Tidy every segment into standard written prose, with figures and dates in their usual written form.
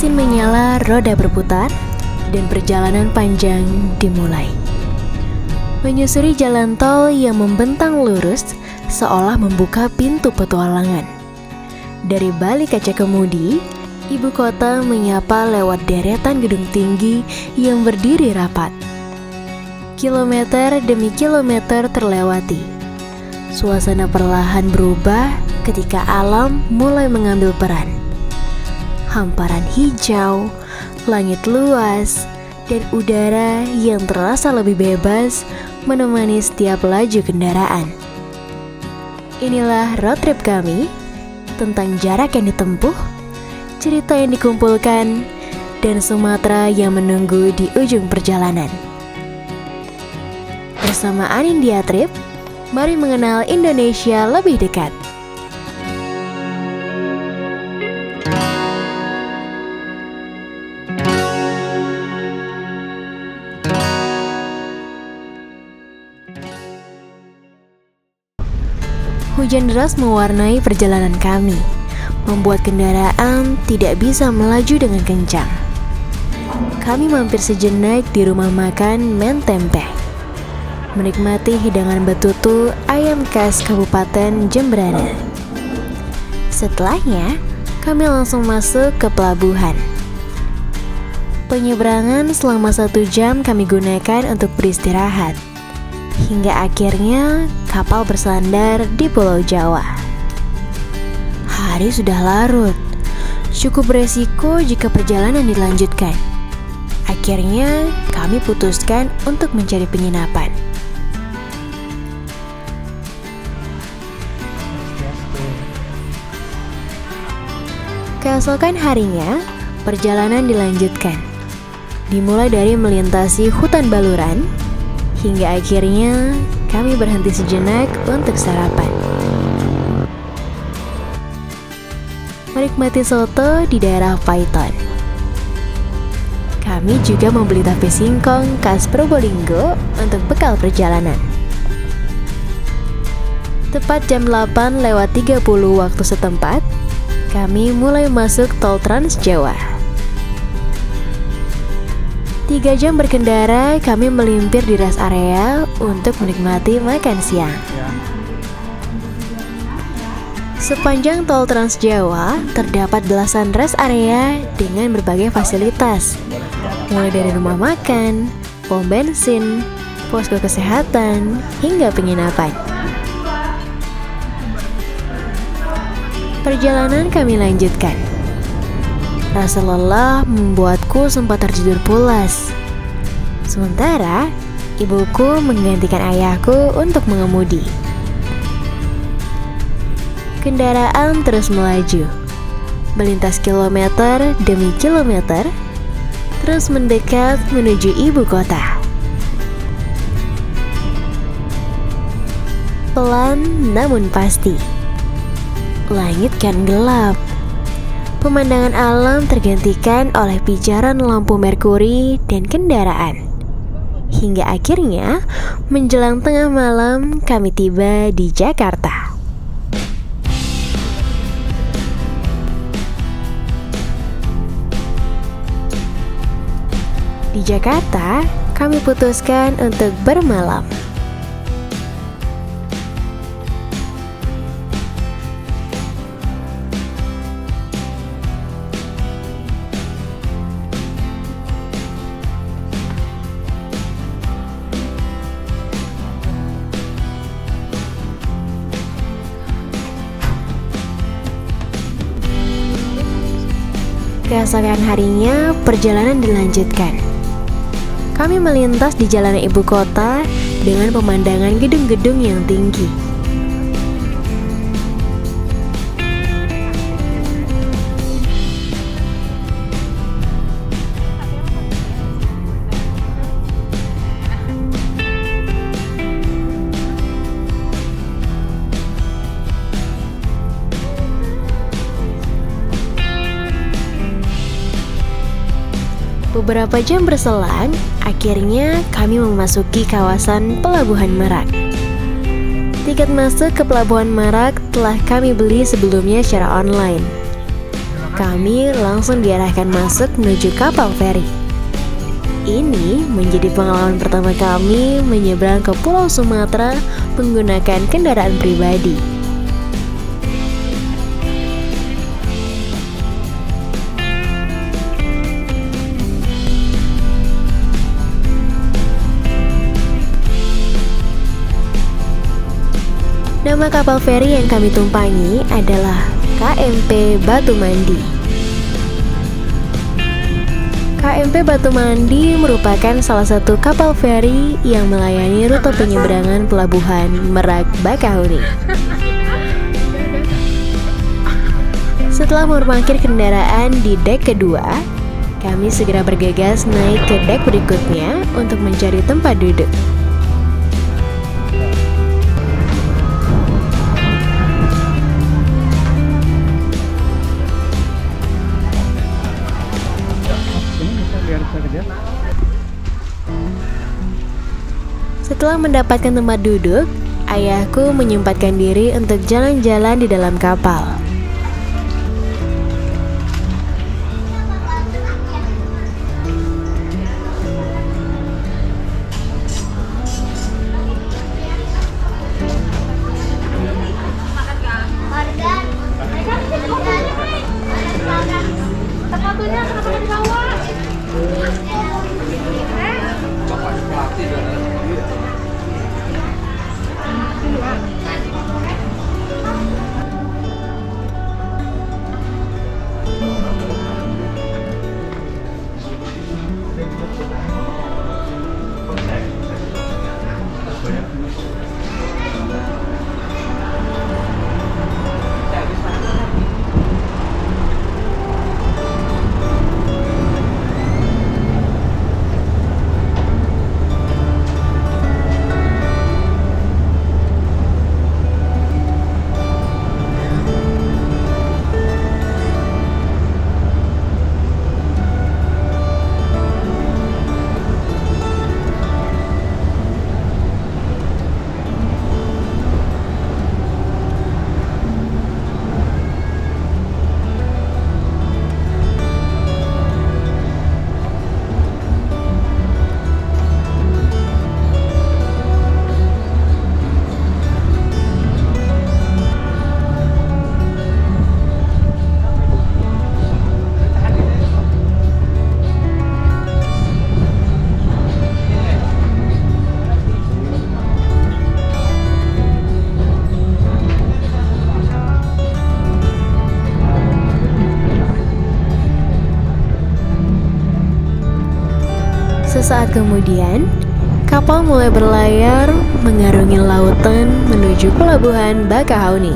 Mesin menyala, roda berputar, dan perjalanan panjang dimulai. Menyusuri jalan tol yang membentang lurus seolah membuka pintu petualangan. Dari balik kaca kemudi, ibu kota menyapa lewat deretan gedung tinggi yang berdiri rapat. Kilometer demi kilometer terlewati. Suasana perlahan berubah ketika alam mulai mengambil peran. Hamparan hijau, langit luas, dan udara yang terasa lebih bebas menemani setiap laju kendaraan. Inilah road trip kami, tentang jarak yang ditempuh, cerita yang dikumpulkan, dan Sumatera yang menunggu di ujung perjalanan. Bersama Anindya Trip, mari mengenal Indonesia lebih dekat. Hujan deras mewarnai perjalanan kami, membuat kendaraan tidak bisa melaju dengan kencang. Kami mampir sejenak di rumah makan Men Tempe, menikmati hidangan betutu ayam khas Kabupaten Jembrana. Setelahnya, kami langsung masuk ke pelabuhan. Penyeberangan selama 1 jam kami gunakan untuk beristirahat, hingga akhirnya kapal bersandar di Pulau Jawa. Hari sudah larut, cukup beresiko jika perjalanan dilanjutkan. Akhirnya kami putuskan untuk mencari penginapan. Keesokan harinya, perjalanan dilanjutkan. Dimulai dari melintasi hutan baluran, hingga akhirnya kami berhenti sejenak untuk sarapan. Menikmati soto di daerah Paiton. Kami juga membeli tape singkong khas Probolinggo untuk bekal perjalanan. Tepat jam 8:30 waktu setempat, kami mulai masuk tol Trans Jawa. 3 jam berkendara, kami melimpir di rest area untuk menikmati makan siang. Sepanjang tol Trans Jawa, terdapat belasan rest area dengan berbagai fasilitas, mulai dari rumah makan, pom bensin, posko kesehatan, hingga penginapan. Perjalanan kami lanjutkan. Rasa lelah membuatku sempat tertidur pulas. Sementara ibuku menggantikan ayahku untuk mengemudi. Kendaraan terus melaju, melintas kilometer demi kilometer, terus mendekat menuju ibu kota. Pelan namun pasti. Langit kan gelap. Pemandangan alam tergantikan oleh pijaran lampu merkuri dan kendaraan. Hingga akhirnya, menjelang tengah malam, kami tiba di Jakarta. Di Jakarta, kami putuskan untuk bermalam. Keesokan harinya, perjalanan dilanjutkan. Kami melintas di jalanan ibu kota dengan pemandangan gedung-gedung yang tinggi. Beberapa jam berselang, akhirnya kami memasuki kawasan Pelabuhan Merak. Tiket masuk ke Pelabuhan Merak telah kami beli sebelumnya secara online. kami langsung diarahkan masuk menuju kapal feri. Ini menjadi pengalaman pertama kami menyeberang ke Pulau Sumatera menggunakan kendaraan pribadi. Nama kapal feri yang kami tumpangi adalah KMP Batu Mandi. KMP Batu Mandi merupakan salah satu kapal feri yang melayani rute penyeberangan pelabuhan Merak Bakahuni. Setelah memarkir kendaraan di dek kedua, kami segera bergegas naik ke dek berikutnya untuk mencari tempat duduk. Setelah mendapatkan tempat duduk, ayahku menyempatkan diri untuk jalan-jalan di dalam kapal. Sesaat kemudian, kapal mulai berlayar mengarungi lautan menuju pelabuhan Bakahuni.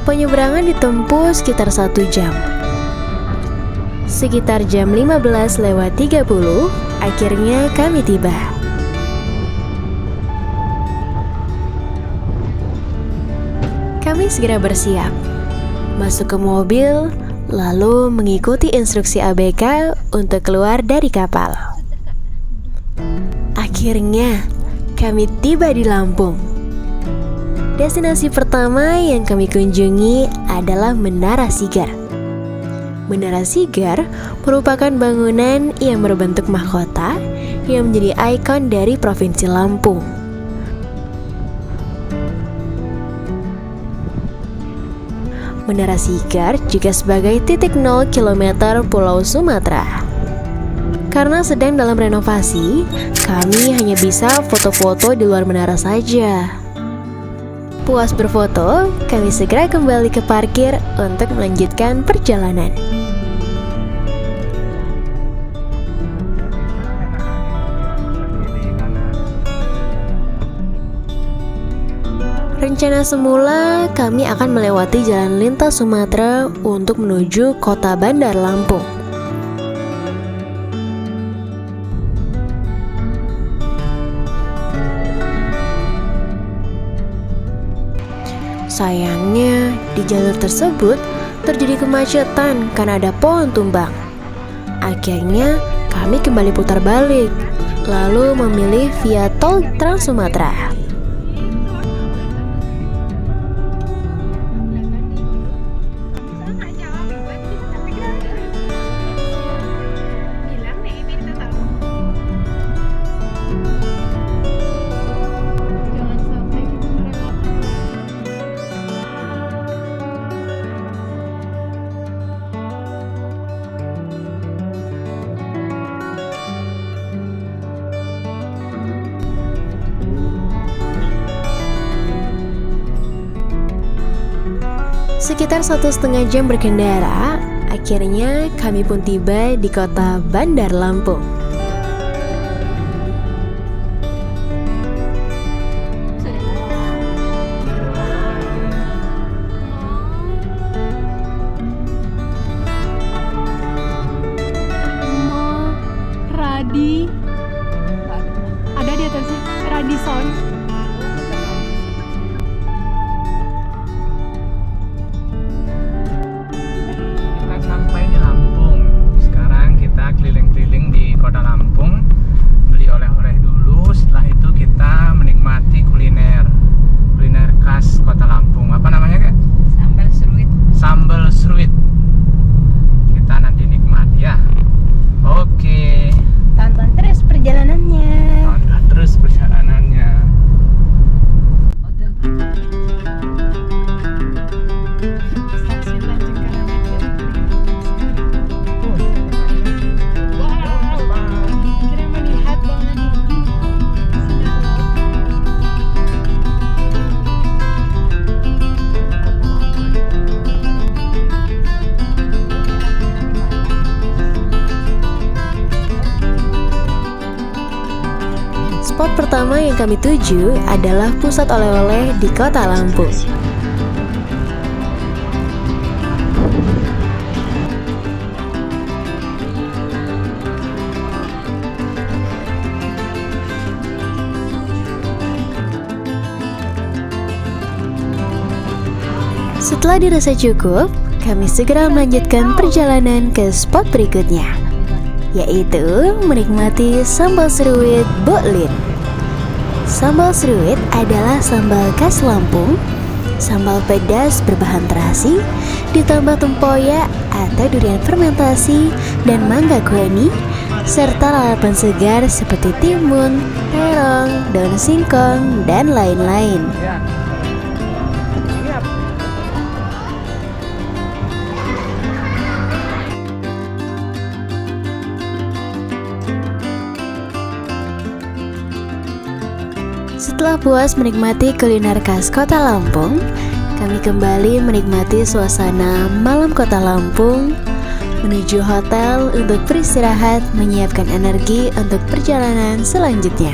Penyeberangan ditempuh sekitar 1 jam. Sekitar jam 15:30, akhirnya kami tiba. Kami segera bersiap, masuk ke mobil, lalu mengikuti instruksi ABK untuk keluar dari kapal. Akhirnya, kami tiba di Lampung. Destinasi pertama yang kami kunjungi adalah Menara Sigar. Menara Sigar merupakan bangunan yang berbentuk mahkota yang menjadi ikon dari Provinsi Lampung. Menara Sigar juga sebagai titik 0 km Pulau Sumatera. Karena sedang dalam renovasi, kami hanya bisa foto-foto di luar menara saja. Puas berfoto, kami segera kembali ke parkir untuk melanjutkan perjalanan. Rencana semula kami akan melewati jalan lintas Sumatera untuk menuju kota Bandar Lampung. Sayangnya, di jalur tersebut terjadi kemacetan karena ada pohon tumbang. Akhirnya, kami kembali putar balik, lalu memilih via tol Trans Sumatera. Sekitar 1,5 jam berkendara, akhirnya kami pun tiba di kota Bandar Lampung. Ada di atasnya Radisson. Kita sampai di Lampung. Sekarang kita keliling-keliling di kota Lampung, beli oleh-oleh dulu. Setelah itu kita menikmati kuliner khas kota Lampung. Apa namanya, Kak? Sambal seruit. Sambal seruit. Kita nanti nikmati ya. Oke. Tonton terus perjalanannya. Tonton terus perjalanannya. Stasiun Tanjung Karamat. Kira melihat bangunan tinggi sinar laut. Spot pertama yang kami tuju adalah pusat oleh-oleh di kota Lampung. Setelah dirasa cukup, kami segera melanjutkan perjalanan ke spot berikutnya, yaitu menikmati sambal seruit Boklin. Sambal seruit adalah sambal khas Lampung, sambal pedas berbahan terasi, ditambah tempoyak atau durian fermentasi dan mangga kueni, serta lalapan segar seperti timun, terong, daun singkong, dan lain-lain. Ya. Siap. Setelah puas menikmati kuliner khas kota Lampung, kami kembali menikmati suasana malam kota Lampung, menuju hotel untuk beristirahat menyiapkan energi untuk perjalanan selanjutnya.